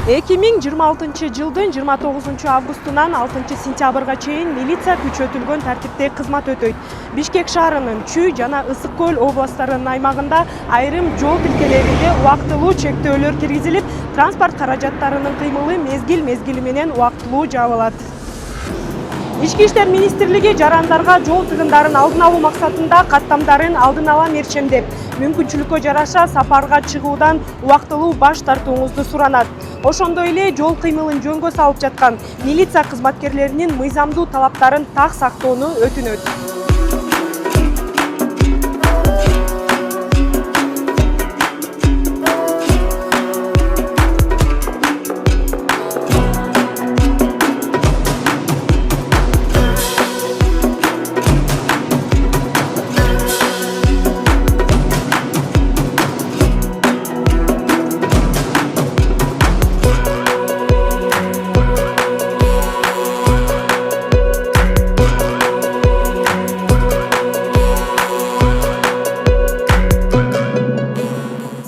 2026 жылдын 29 августунан 6 сентябрга чейин милиция күчөтүлгөн тартипте кызмат өтөйт. Бишкек шаарынын Чүй жана Ысык Көл областарынын аймагында айрым жол тилкелеринде убактылуу чектөөлөр киргизилип, транспорт каражаттарынын кыймылы мезгил менен убактылуу жабылат. Ички иштер министрлиги жарандарга жол тыгындарын алдын алуу максатында каттамдарын алдын ала мерчемдеп, мүмкүнчүлүккө жараша сапарга чыгуудан убактылуу баш тартууңузду суранат. Ошондой эле жол кыймылын жөнгө салып жаткан милиция кызматкерлеринин мыйзамдуу талаптарын так сактоону өтүнөт.